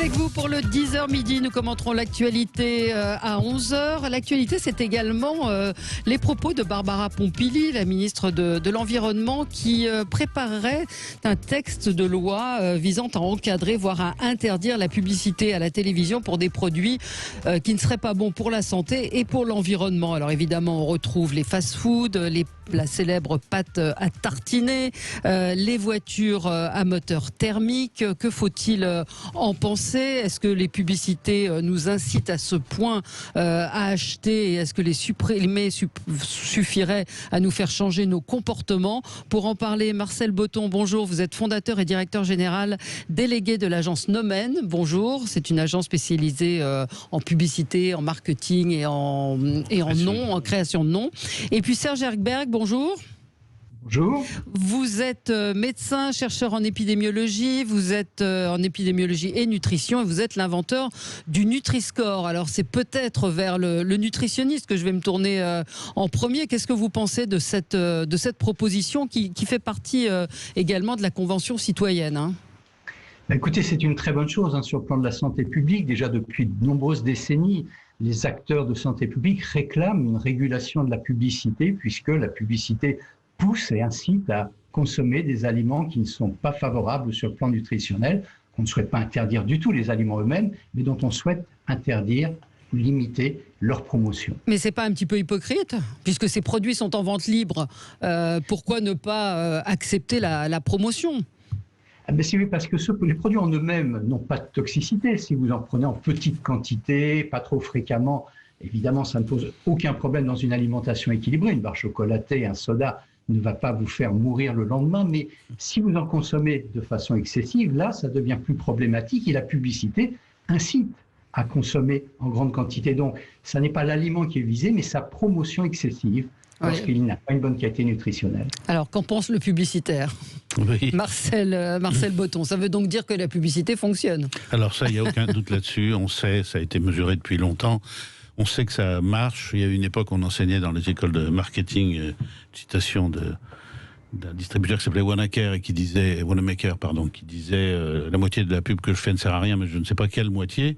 Avec vous pour le 10h midi, nous commenterons l'actualité à 11h. L'actualité, c'est également les propos de Barbara Pompili, la ministre de l'Environnement, qui préparerait un texte de loi visant à encadrer, voire à interdire la publicité à la télévision pour des produits qui ne seraient pas bons pour la santé et pour l'environnement. Alors évidemment, on retrouve les fast-foods, la célèbre pâte à tartiner, les voitures à moteur thermique. Que faut-il en penser ? Est-ce que les publicités nous incitent à ce point à acheter, et est-ce que les supprimer suffirait à nous faire changer nos comportements? Pour en parler, Marcel Botton, bonjour. Vous êtes fondateur et directeur général délégué de l'agence Nomen. Bonjour, c'est une agence spécialisée en publicité, en marketing et en nom, en création de noms. Et puis Serge Erkberg, bonjour. Bonjour. Vous êtes médecin, chercheur en épidémiologie, vous êtes en épidémiologie et nutrition, et vous êtes l'inventeur du Nutri-Score. Alors c'est peut-être vers le nutritionniste que je vais me tourner en premier. Qu'est-ce que vous pensez de cette proposition qui fait partie également de la Convention citoyenne, hein ? Écoutez, c'est une très bonne chose sur le plan de la santé publique. Déjà depuis de nombreuses décennies, les acteurs de santé publique réclament une régulation de la publicité, puisque la publicité pousse et incite à consommer des aliments qui ne sont pas favorables sur le plan nutritionnel, qu'on ne souhaite pas interdire du tout les aliments eux-mêmes, mais dont on souhaite interdire ou limiter leur promotion. Mais c'est pas un petit peu hypocrite ? Puisque ces produits sont en vente libre, pourquoi ne pas accepter la promotion ? Oui, parce que les produits en eux-mêmes n'ont pas de toxicité. Si vous en prenez en petite quantité, pas trop fréquemment, évidemment, ça ne pose aucun problème dans une alimentation équilibrée. Une barre chocolatée, un soda ne va pas vous faire mourir le lendemain, mais si vous en consommez de façon excessive, là, ça devient plus problématique et la publicité incite à consommer en grande quantité. Donc, ça n'est pas l'aliment qui est visé, mais sa promotion excessive lorsqu'il n'a pas une bonne qualité nutritionnelle. Alors, qu'en pense le publicitaire ? Oui. Marcel Botton, ça veut donc dire que la publicité fonctionne ? Alors ça, il n'y a aucun doute là-dessus. On sait, ça a été mesuré depuis longtemps. On sait que ça marche. Il y a eu une époque où on enseignait dans les écoles de marketing une citation d'un distributeur qui s'appelait Wanamaker et qui disait la moitié de la pub que je fais ne sert à rien, mais je ne sais pas quelle moitié.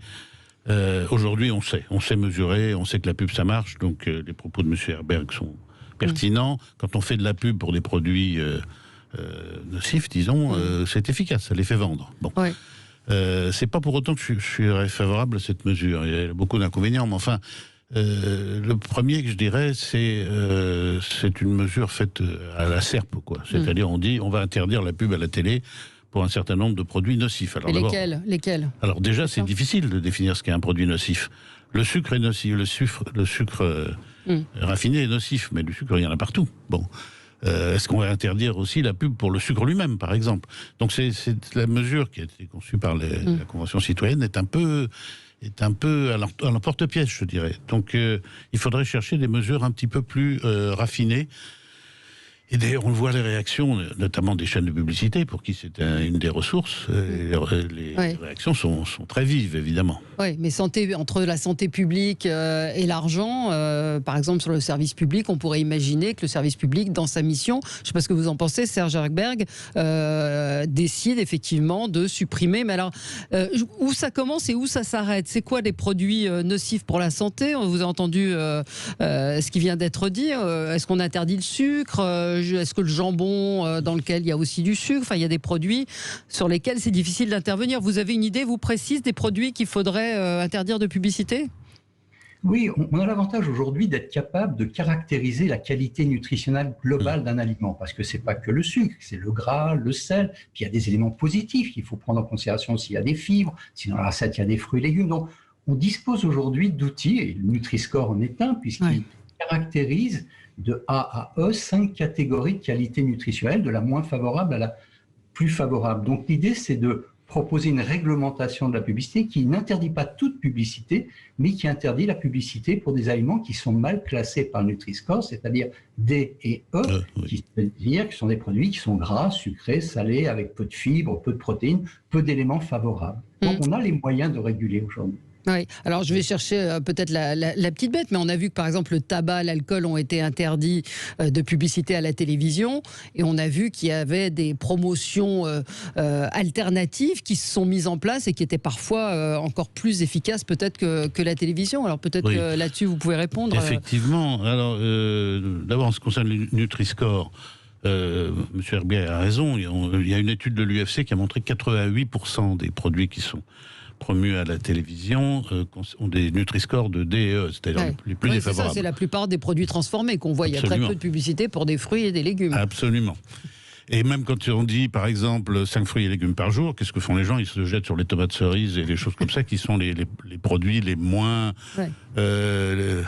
Aujourd'hui, on sait mesurer, on sait que la pub ça marche. Donc les propos de M. Erkberg sont pertinents. Quand on fait de la pub pour des produits nocifs, disons, c'est efficace, ça les fait vendre. Bon. Ouais. C'est pas pour autant que je suis favorable à cette mesure. Il y a beaucoup d'inconvénients, mais enfin, le premier que je dirais, c'est une mesure faite à la serpe, quoi. C'est-à-dire, on dit, on va interdire la pub à la télé pour un certain nombre de produits nocifs. Alors, et lesquels ? Alors déjà, c'est difficile de définir ce qu'est un produit nocif. Le sucre est nocif, le sucre raffiné est nocif, mais du sucre, il y en a partout. Bon. Est-ce qu'on va interdire aussi la pub pour le sucre lui-même, par exemple ? Donc c'est la mesure qui a été conçue par la Convention citoyenne est un peu à l'emporte-pièce, je dirais. Donc il faudrait chercher des mesures un petit peu plus raffinées. Et d'ailleurs, on voit les réactions, notamment des chaînes de publicité, pour qui c'est une des ressources. Les réactions sont très vives, évidemment. Oui, mais entre la santé publique et l'argent, par exemple sur le service public, on pourrait imaginer que le service public, dans sa mission, je ne sais pas ce que vous en pensez, Serge Erkberg, décide effectivement de supprimer. Mais alors, où ça commence et où ça s'arrête ? C'est quoi les produits nocifs pour la santé ? On vous a entendu ce qui vient d'être dit. Est-ce qu'on interdit le sucre ? Est-ce que le jambon, dans lequel il y a aussi du sucre, enfin il y a des produits sur lesquels c'est difficile d'intervenir. Vous avez une idée, vous précise, des produits qu'il faudrait interdire de publicité ? Oui, on a l'avantage aujourd'hui d'être capable de caractériser la qualité nutritionnelle globale d'un aliment, parce que c'est pas que le sucre, c'est le gras, le sel, puis il y a des éléments positifs qu'il faut prendre en considération s'il y a des fibres, si dans la recette il y a des fruits et légumes. Donc on dispose aujourd'hui d'outils, et le Nutri-Score en est un, puisqu'il caractérise de A à E 5 catégories de qualité nutritionnelle, de la moins favorable à la plus favorable. Donc l'idée, c'est de proposer une réglementation de la publicité qui n'interdit pas toute publicité, mais qui interdit la publicité pour des aliments qui sont mal classés par le Nutri-Score, c'est-à-dire D et E, qui veut dire que ce sont des produits qui sont gras, sucrés, salés, avec peu de fibres, peu de protéines, peu d'éléments favorables. Donc on a les moyens de réguler aujourd'hui. Oui, alors je vais chercher peut-être la petite bête, mais on a vu que par exemple le tabac, l'alcool ont été interdits de publicité à la télévision, et on a vu qu'il y avait des promotions alternatives qui se sont mises en place et qui étaient parfois encore plus efficaces peut-être que la télévision. Alors peut-être que là-dessus vous pouvez répondre. Effectivement. Alors d'abord en ce qui concerne le Nutri-Score, Monsieur Herbert a raison. Il y a une étude de l'UFC qui a montré que 88% des produits qui sont promus à la télévision ont des Nutri-Score de D et E, c'est-à-dire les plus défavorables. C'est la plupart des produits transformés qu'on voit. Absolument. Il y a très peu de publicité pour des fruits et des légumes. Absolument. Et même quand on dit, par exemple, 5 fruits et légumes par jour, qu'est-ce que font les gens? Ils se jettent sur les tomates cerises et les choses comme ça, qui sont les produits les moins, les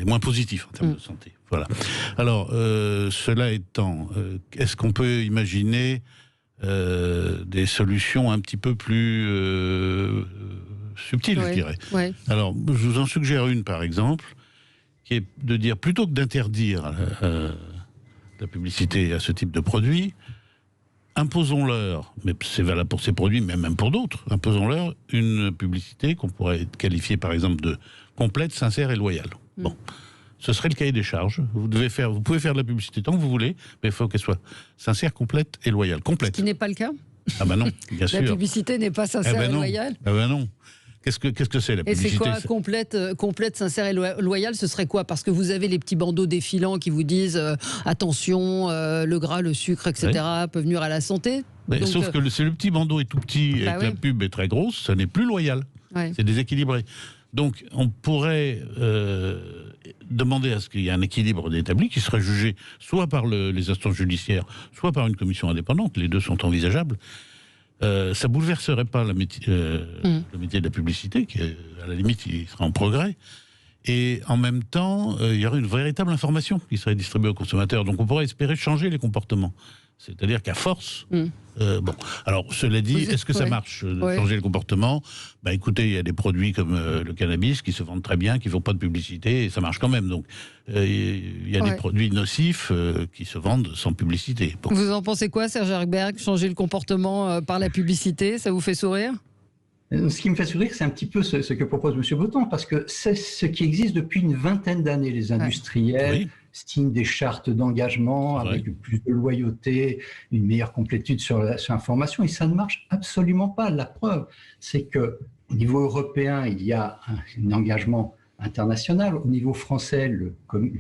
moins positifs en termes de santé. Voilà. Alors, cela étant, est-ce qu'on peut imaginer des solutions un petit peu plus subtiles, je dirais. Alors, je vous en suggère une, par exemple, qui est de dire, plutôt que d'interdire la publicité à ce type de produits, imposons-leur, mais c'est valable pour ces produits, mais même pour d'autres, imposons-leur une publicité qu'on pourrait qualifier, par exemple, de complète, sincère et loyale. Bon. Ce serait le cahier des charges. Vous pouvez faire de la publicité tant que vous voulez, mais il faut qu'elle soit sincère, complète et loyale. Complète. Ce qui n'est pas le cas. Ah ben non, bien sûr. La publicité n'est pas sincère et loyale. Ah ben non. Qu'est-ce que c'est la publicité? Et c'est quoi complète, sincère et loyale? Ce serait quoi? Parce que vous avez les petits bandeaux défilants qui vous disent attention, le gras, le sucre, etc. peuvent nuire à la santé. Donc, sauf que si le petit bandeau est tout petit et que la pub est très grosse, ça n'est plus loyal. C'est déséquilibré. Donc on pourrait demander à ce qu'il y ait un équilibre établi qui serait jugé soit par les instances judiciaires, soit par une commission indépendante. Les deux sont envisageables. Ça bouleverserait pas le métier de la publicité, qui à la limite il sera en progrès. Et en même temps, il y aurait une véritable information qui serait distribuée aux consommateurs. Donc on pourrait espérer changer les comportements. C'est-à-dire qu'à force... bon, alors cela dit, est-ce que ça marche de changer le comportement? Bah écoutez, il y a des produits comme le cannabis qui se vendent très bien, qui ne font pas de publicité, et ça marche quand même. Donc il y a des produits nocifs qui se vendent sans publicité. Bon. Vous en pensez quoi, Serge Herberg? Changer le comportement par la publicité, ça vous fait sourire? Ce qui me fait sourire, c'est un petit peu ce que propose M. Boton, parce que c'est ce qui existe depuis une vingtaine d'années. Les industriels signent des chartes d'engagement avec plus de loyauté, une meilleure complétude sur l'information, et ça ne marche absolument pas. La preuve, c'est qu'au niveau européen, il y a un engagement international. Au niveau français, le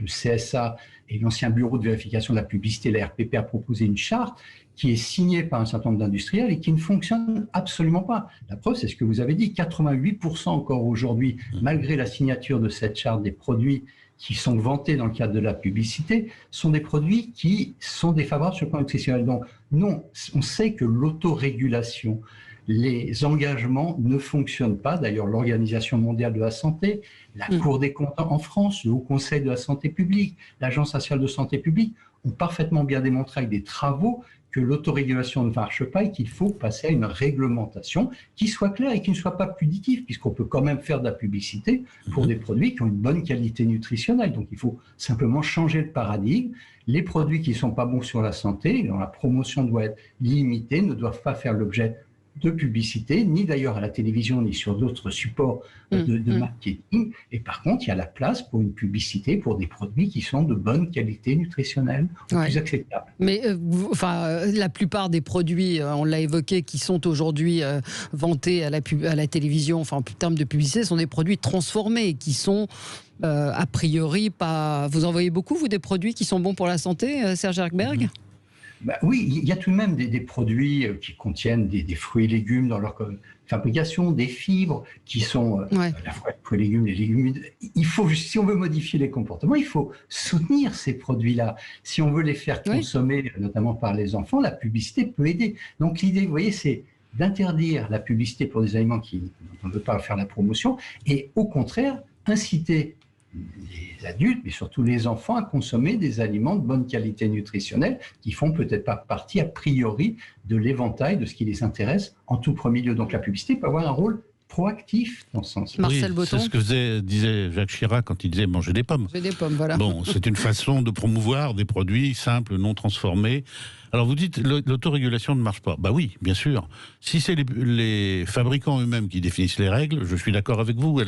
CSA et l'ancien bureau de vérification de la publicité, la RPP, a proposé une charte qui est signée par un certain nombre d'industriels et qui ne fonctionne absolument pas. La preuve, c'est ce que vous avez dit, 88% encore aujourd'hui, malgré la signature de cette charte, des produits qui sont vantés dans le cadre de la publicité, sont des produits qui sont défavorables sur le plan nutritionnel. Donc non, on sait que l'autorégulation, les engagements ne fonctionnent pas. D'ailleurs, l'Organisation mondiale de la santé, la Cour des comptes en France, le Haut Conseil de la santé publique, l'Agence nationale de santé publique ont parfaitement bien démontré avec des travaux que l'autorégulation ne marche pas et qu'il faut passer à une réglementation qui soit claire et qui ne soit pas punitive, puisqu'on peut quand même faire de la publicité pour des produits qui ont une bonne qualité nutritionnelle. Donc il faut simplement changer le paradigme. Les produits qui ne sont pas bons sur la santé, dont la promotion doit être limitée, ne doivent pas faire l'objet de publicité, ni d'ailleurs à la télévision, ni sur d'autres supports de marketing. Et par contre, il y a la place pour une publicité pour des produits qui sont de bonne qualité nutritionnelle, ou plus acceptables. Mais la plupart des produits, on l'a évoqué, qui sont aujourd'hui vantés à la télévision, en termes de publicité, sont des produits transformés, qui sont a priori pas... Vous en voyez beaucoup, vous, des produits qui sont bons pour la santé, Serge Herberg? Oui, il y a tout de même des produits qui contiennent des fruits et légumes dans leur fabrication, des fibres qui sont la fois les fruits et légumes, les légumineuses. Il faut, si on veut modifier les comportements, il faut soutenir ces produits-là. Si on veut les faire consommer, notamment par les enfants, la publicité peut aider. Donc l'idée, vous voyez, c'est d'interdire la publicité pour des aliments dont on ne veut pas faire la promotion, et au contraire, inciter les adultes, mais surtout les enfants, à consommer des aliments de bonne qualité nutritionnelle qui font peut-être pas partie a priori de l'éventail de ce qui les intéresse en tout premier lieu. Donc la publicité peut avoir un rôle proactif dans ce sens. Marcel Botton. C'est ce que disait Jacques Chirac quand il disait manger des pommes. Manger des pommes, voilà. Bon, c'est une façon de promouvoir des produits simples, non transformés. Alors vous dites l'autorégulation ne marche pas. Bah oui, bien sûr. Si c'est les fabricants eux-mêmes qui définissent les règles, je suis d'accord avec vous,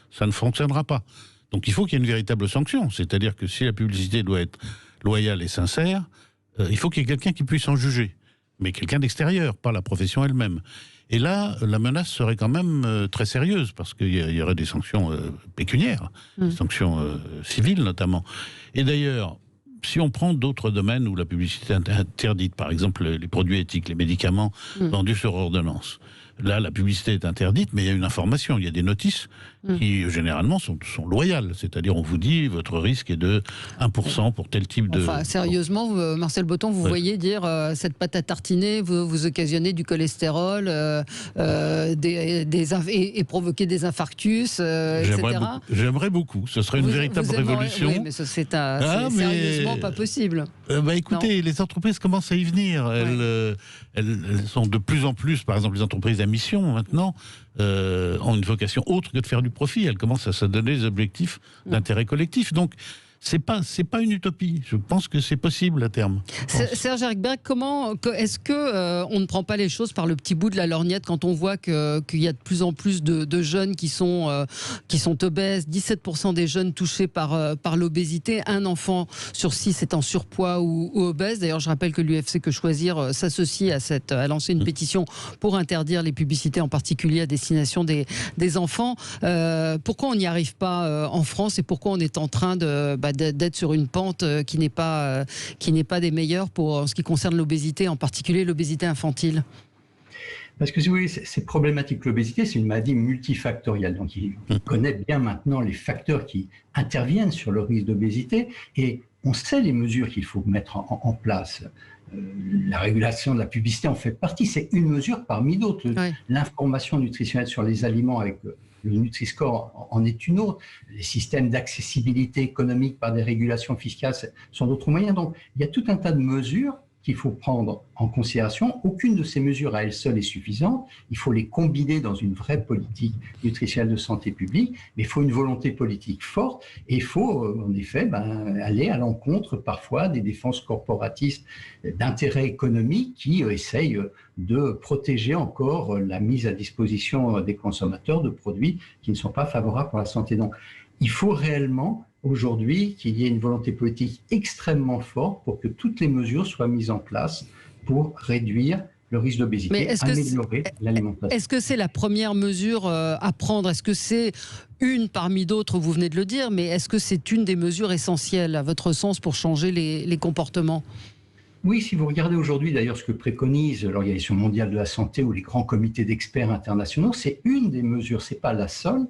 ça ne fonctionnera pas. Donc il faut qu'il y ait une véritable sanction. C'est-à-dire que si la publicité doit être loyale et sincère, il faut qu'il y ait quelqu'un qui puisse en juger. Mais quelqu'un d'extérieur, pas la profession elle-même. Et là, la menace serait quand même très sérieuse, parce qu'il y aurait des sanctions pécuniaires, des sanctions civiles notamment. Et d'ailleurs, si on prend d'autres domaines où la publicité est interdite, par exemple les produits éthiques, les médicaments vendus sur ordonnance, là, la publicité est interdite, mais il y a une information, il y a des notices qui, généralement, sont loyales. C'est-à-dire, on vous dit, votre risque est de 1% pour tel type de... Enfin, sérieusement, Marcel Botton, vous voyez dire, cette pâte à tartiner, vous occasionnez du cholestérol et provoquer des infarctus, etc. J'aimerais beaucoup. Ce serait une véritable révolution. Oui, mais ça, c'est sérieusement pas possible. Écoutez, les entreprises commencent à y venir. Elles sont de plus en plus, par exemple, les entreprises à mission, maintenant, ont une vocation autre que de faire du profit. Elles commencent à se donner des objectifs d'intérêt collectif. Donc, c'est pas une utopie. Je pense que c'est possible à terme. Serge Erikberg, est-ce que on ne prend pas les choses par le petit bout de la lorgnette quand on voit qu'il y a de plus en plus de jeunes qui sont obèses, 17% des jeunes touchés par l'obésité, un enfant sur 6 est en surpoids ou obèse. D'ailleurs, je rappelle que l'UFC Que Choisir s'associe à lancer une pétition pour interdire les publicités, en particulier à destination des enfants. Pourquoi on n'y arrive pas en France et pourquoi on est en train d'être sur une pente qui n'est pas des meilleures en ce qui concerne l'obésité, en particulier l'obésité infantile? Parce que si vous voulez, c'est problématique. L'obésité, c'est une maladie multifactorielle. Donc, on connaît bien maintenant les facteurs qui interviennent sur le risque d'obésité et on sait les mesures qu'il faut mettre en place. La régulation de la publicité en fait partie. C'est une mesure parmi d'autres. Oui. L'information nutritionnelle sur les aliments avec le Nutri-Score en est une autre. Les systèmes d'accessibilité économique par des régulations fiscales sont d'autres moyens. Donc, il y a tout un tas de mesures qu'il faut prendre en considération. Aucune de ces mesures à elle seule est suffisante. Il faut les combiner dans une vraie politique nutritionnelle de santé publique, mais il faut une volonté politique forte et il faut en effet aller à l'encontre parfois des défenses corporatistes d'intérêts économiques qui essayent de protéger encore la mise à disposition des consommateurs de produits qui ne sont pas favorables pour la santé. Donc, il faut réellement aujourd'hui qu'il y ait une volonté politique extrêmement forte pour que toutes les mesures soient mises en place pour réduire le risque d'obésité, améliorer l'alimentation. Est-ce que c'est la première mesure à prendre? Est-ce que c'est une parmi d'autres, vous venez de le dire, mais est-ce que c'est une des mesures essentielles à votre sens pour changer les comportements? Oui, si vous regardez aujourd'hui d'ailleurs ce que préconise l'Organisation mondiale de la santé ou les grands comités d'experts internationaux, c'est une des mesures, c'est pas la seule,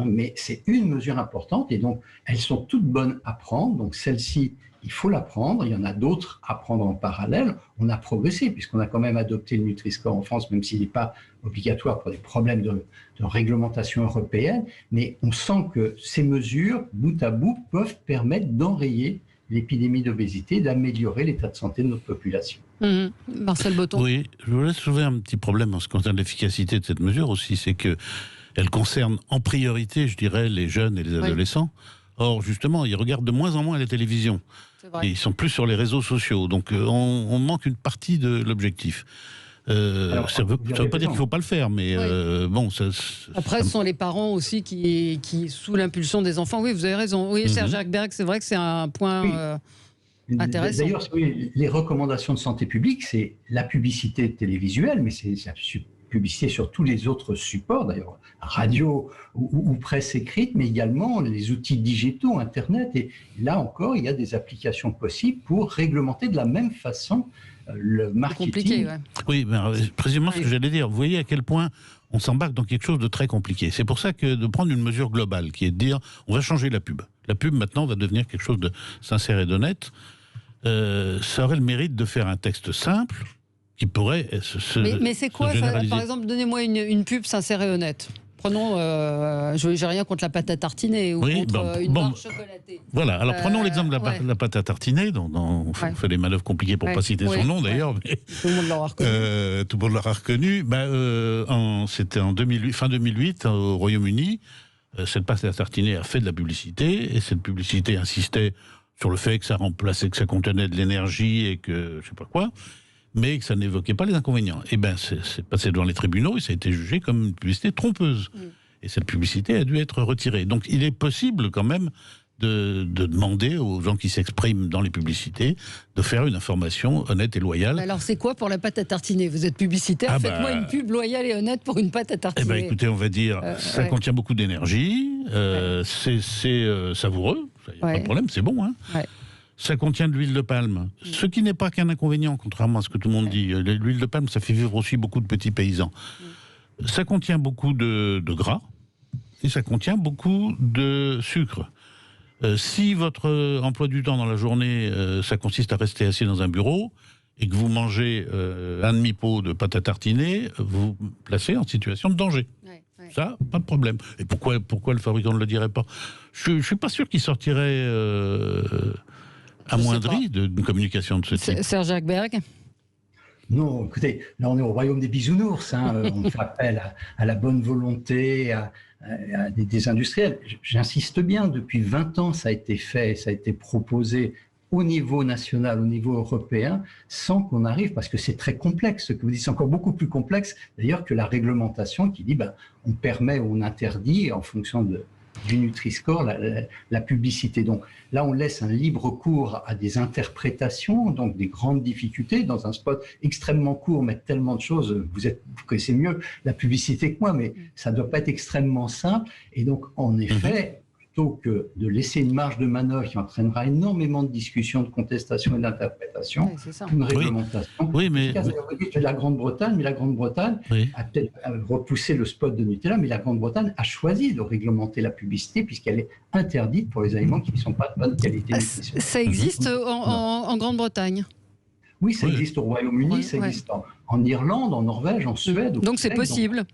mais c'est une mesure importante et donc elles sont toutes bonnes à prendre. Donc celle-ci, il faut la prendre. Il y en a d'autres à prendre en parallèle. On a progressé puisqu'on a quand même adopté le Nutri-Score en France, même s'il n'est pas obligatoire pour des problèmes de réglementation européenne. Mais on sent que ces mesures, bout à bout, peuvent permettre d'enrayer l'épidémie d'obésité, d'améliorer l'état de santé de notre population. Marcel Botton. Oui, je voulais soulever un petit problème en ce qui concerne l'efficacité de cette mesure aussi, c'est que elle concerne en priorité, je dirais, les jeunes et les adolescents. Or, justement, ils regardent de moins en moins la télévision. Et ils sont plus sur les réseaux sociaux. Donc, on manque une partie de l'objectif. Ça ne veut pas dire qu'il ne faut pas le faire, mais bon... Après, ce sont les parents aussi qui sous l'impulsion des enfants... Oui, vous avez raison. Oui, Serge Erikberg, c'est vrai que c'est un point... intéressant. D'ailleurs, les recommandations de santé publique, c'est la publicité télévisuelle, mais c'est la publicité sur tous les autres supports, d'ailleurs, radio ou presse écrite, mais également les outils digitaux, Internet. Et là encore, il y a des applications possibles pour réglementer de la même façon le marketing. Compliqué, ouais. Oui, précisément ce que j'allais dire. Vous voyez à quel point on s'embarque dans quelque chose de très compliqué. C'est pour ça que de prendre une mesure globale, qui est de dire, on va changer la pub. La pub, maintenant, va devenir quelque chose de sincère et d'honnête. Ça aurait le mérite de faire un texte simple, qui pourrait mais c'est quoi, par exemple, donnez-moi une pub sincère et honnête. Prenons, je n'ai rien contre la pâte à tartiner ou contre une barre chocolatée. Voilà, alors prenons l'exemple de la pâte à tartiner, dont on fait des manœuvres compliquées pour ne pas citer son nom d'ailleurs. Mais, tout le monde l'aura reconnu. Tout le monde l'aura reconnu. C'était en fin 2008, au Royaume-Uni. Cette pâte à tartiner a fait de la publicité, et cette publicité insistait sur le fait que ça remplaçait, que ça contenait de l'énergie et que je sais pas quoi, mais que ça n'évoquait pas les inconvénients. Et c'est passé devant les tribunaux et ça a été jugé comme une publicité trompeuse. Et cette publicité a dû être retirée. Donc il est possible quand même de demander aux gens qui s'expriment dans les publicités de faire une information honnête et loyale. Alors c'est quoi pour la pâte à tartiner? Vous êtes publicitaire, faites-moi une pub loyale et honnête pour une pâte à tartiner. Écoutez, on va dire, ça contient beaucoup d'énergie, c'est savoureux, il n'y a pas de problème, c'est bon. Hein. Ça contient de l'huile de palme, ce qui n'est pas qu'un inconvénient, contrairement à ce que tout le monde dit. L'huile de palme, ça fait vivre aussi beaucoup de petits paysans. Ça contient beaucoup de gras, et ça contient beaucoup de sucre. Si votre emploi du temps dans la journée, ça consiste à rester assis dans un bureau, et que vous mangez un demi-pot de pâte à tartiner, vous vous placez en situation de danger. Ça, pas de problème. Et pourquoi le fabricant ne le dirait pas? Je ne suis pas sûr qu'il sortirait amoindri d'une communication de ce type. Serge Hackberg? Non, écoutez, là on est au royaume des bisounours, hein. On fait appel à la bonne volonté, à des industriels. J'insiste bien, depuis 20 ans ça a été fait, ça a été proposé au niveau national, au niveau européen, sans qu'on arrive, parce que c'est très complexe, ce que vous dites, c'est encore beaucoup plus complexe d'ailleurs que la réglementation qui dit on permet ou on interdit en fonction du Nutri-Score la publicité. Donc là, on laisse un libre cours à des interprétations, donc des grandes difficultés dans un spot extrêmement court, mais tellement de choses. Vous connaissez mieux la publicité que moi, mais ça ne doit pas être extrêmement simple. Et donc, en effet, plutôt que de laisser une marge de manœuvre qui entraînera énormément de discussions, de contestations et d'interprétations, une réglementation. Oui, mais vous dites la Grande-Bretagne, mais la Grande-Bretagne a peut-être repoussé le spot de Nutella, mais la Grande-Bretagne a choisi de réglementer la publicité puisqu'elle est interdite pour les aliments qui ne sont pas de bonne qualité nutritionnelle. Ça existe en Grande-Bretagne? Oui, ça existe au Royaume-Uni, ça existe en Irlande, en Norvège, en Suède. Donc c'est possible.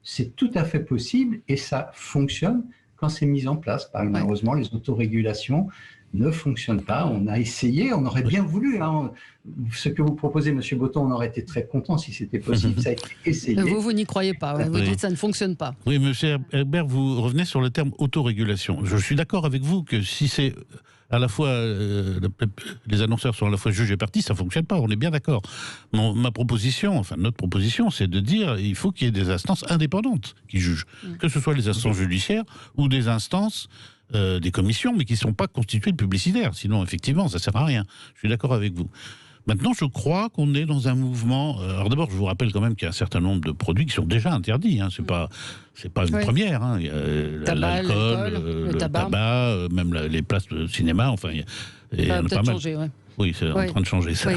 C'est tout à fait possible et ça fonctionne quand c'est mis en place. Malheureusement, les autorégulations ne fonctionnent pas. On a essayé, on aurait bien voulu. Hein. Ce que vous proposez, M. Botton, on aurait été très content si c'était possible. Ça a été essayé. Vous n'y croyez pas. Vous dites que ça ne fonctionne pas. Oui, M. Herbert, vous revenez sur le terme autorégulation. Je suis d'accord avec vous que si c'est à la fois les annonceurs sont à la fois juges et partis, ça ne fonctionne pas, on est bien d'accord. Ma proposition, enfin notre proposition, c'est de dire il faut qu'il y ait des instances indépendantes qui jugent, que ce soit les instances judiciaires ou des instances, des commissions, mais qui ne sont pas constituées de publicitaires, sinon effectivement ça ne sert à rien. Je suis d'accord avec vous. Maintenant, je crois qu'on est dans un mouvement. Alors d'abord, je vous rappelle quand même qu'il y a un certain nombre de produits qui sont déjà interdits. Hein. C'est pas une première. Hein. Il y a l'alcool, le tabac, même les places de cinéma. Enfin, il y en a pas mal. Changé, Oui, c'est en train de changer ça.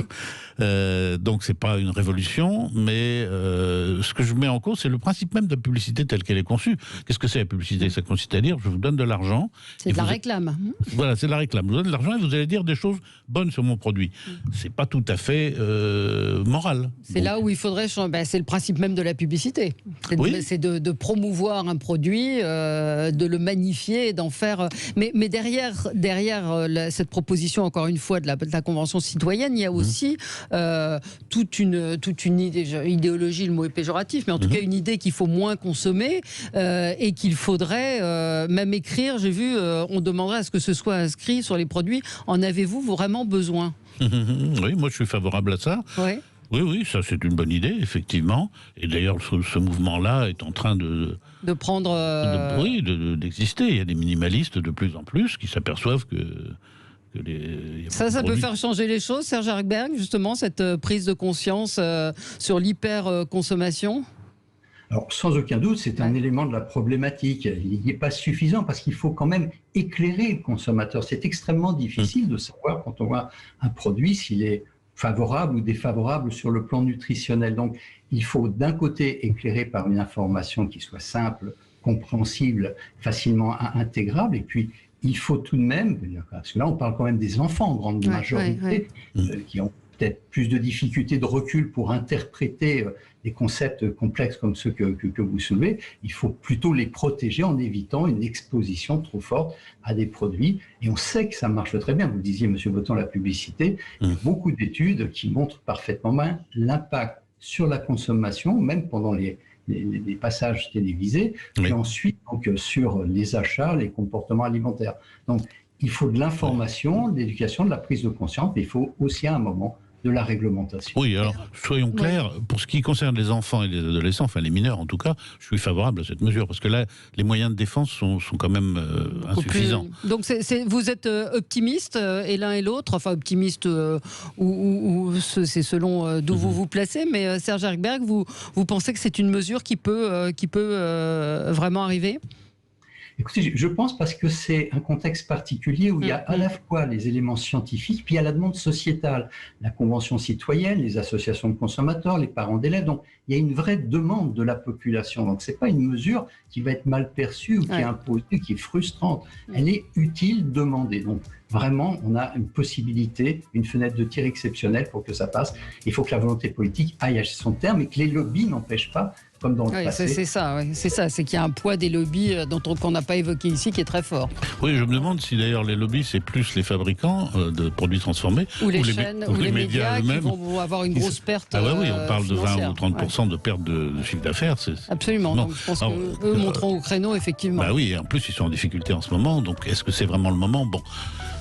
Donc c'est pas une révolution, mais ce que je mets en cause, c'est le principe même de la publicité telle qu'elle est conçue. Qu'est-ce que c'est la publicité? Ça consiste à dire, je vous donne de l'argent. C'est de la réclame. Voilà, c'est de la réclame. Je vous donne de l'argent et vous allez dire des choses bonnes sur mon produit. C'est pas tout à fait moral. C'est là où il faudrait changer. C'est le principe même de la publicité. C'est de promouvoir un produit, de le magnifier, d'en faire. Mais derrière cette proposition, encore une fois, de la Convention citoyenne, il y a aussi toute une idéologie, le mot est péjoratif, mais en tout cas une idée qu'il faut moins consommer et qu'il faudrait même écrire. J'ai vu, on demanderait à ce que ce soit inscrit sur les produits. En avez-vous vraiment besoin? Oui, moi je suis favorable à ça. Oui, ça c'est une bonne idée, effectivement. Et d'ailleurs, ce mouvement-là est en train de prendre... d'exister. Il y a des minimalistes de plus en plus qui s'aperçoivent que ça peut faire changer les choses, Serge Hackberg, justement, cette prise de conscience sur l'hyper-consommation? Alors, sans aucun doute, c'est un élément de la problématique. Il n'est pas suffisant parce qu'il faut quand même éclairer le consommateur. C'est extrêmement difficile de savoir, quand on voit un produit, s'il est favorable ou défavorable sur le plan nutritionnel. Donc, il faut d'un côté éclairer par une information qui soit simple, compréhensible, facilement intégrable, et puis il faut tout de même, parce que là on parle quand même des enfants en grande majorité, qui ont peut-être plus de difficultés de recul pour interpréter des concepts complexes comme ceux que vous soulevez. Il faut plutôt les protéger en évitant une exposition trop forte à des produits. Et on sait que ça marche très bien. Vous le disiez, M. Boton, la publicité. Il y a beaucoup d'études qui montrent parfaitement bien l'impact sur la consommation, même pendant les passages télévisés, et ensuite donc, sur les achats, les comportements alimentaires. Donc, il faut de l'information, de l'éducation, de la prise de conscience, mais il faut aussi à un moment de la réglementation. Oui, alors soyons clairs, pour ce qui concerne les enfants et les adolescents, enfin les mineurs en tout cas, je suis favorable à cette mesure, parce que là, les moyens de défense sont quand même insuffisants. Donc vous êtes optimiste, et l'un et l'autre, enfin optimiste ou c'est selon d'où vous vous placez, mais Serge Erkberg, vous pensez que c'est une mesure qui peut vraiment arriver ? Écoutez, je pense parce que c'est un contexte particulier où il y a à la fois les éléments scientifiques, puis il y a la demande sociétale, la convention citoyenne, les associations de consommateurs, les parents d'élèves. Donc, il y a une vraie demande de la population. Donc, c'est pas une mesure qui va être mal perçue ou qui est imposée, qui est frustrante. Elle est utile, demandée. Donc, vraiment, on a une possibilité, une fenêtre de tir exceptionnelle pour que ça passe. Il faut que la volonté politique aille à son terme et que les lobbies n'empêchent pas, comme dans le passé. C'est ça, c'est qu'il y a un poids des lobbies qu'on n'a pas évoqué ici qui est très fort. Oui, je me demande si d'ailleurs les lobbies, c'est plus les fabricants de produits transformés ou les chaînes, ou les médias qui vont avoir une grosse perte. Ah oui, on parle de 20 ou 30% de perte de chiffre d'affaires. Absolument, donc je pense qu'eux monteront au créneau, effectivement. Bah oui, en plus ils sont en difficulté en ce moment, donc est-ce que c'est vraiment le moment ? Bon.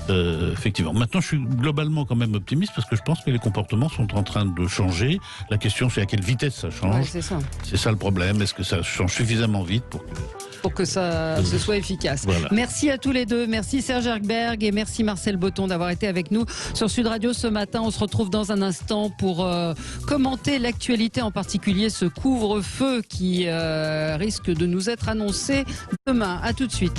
Effectivement. Maintenant, je suis globalement quand même optimiste parce que je pense que les comportements sont en train de changer. La question, c'est à quelle vitesse ça change. C'est ça. C'est ça le problème. Est-ce que ça change suffisamment vite pour que ce soit efficace. Voilà. Merci à tous les deux. Merci Serge Erkberg et merci Marcel Boton d'avoir été avec nous sur Sud Radio ce matin. On se retrouve dans un instant pour commenter l'actualité, en particulier ce couvre-feu qui risque de nous être annoncé demain. À tout de suite.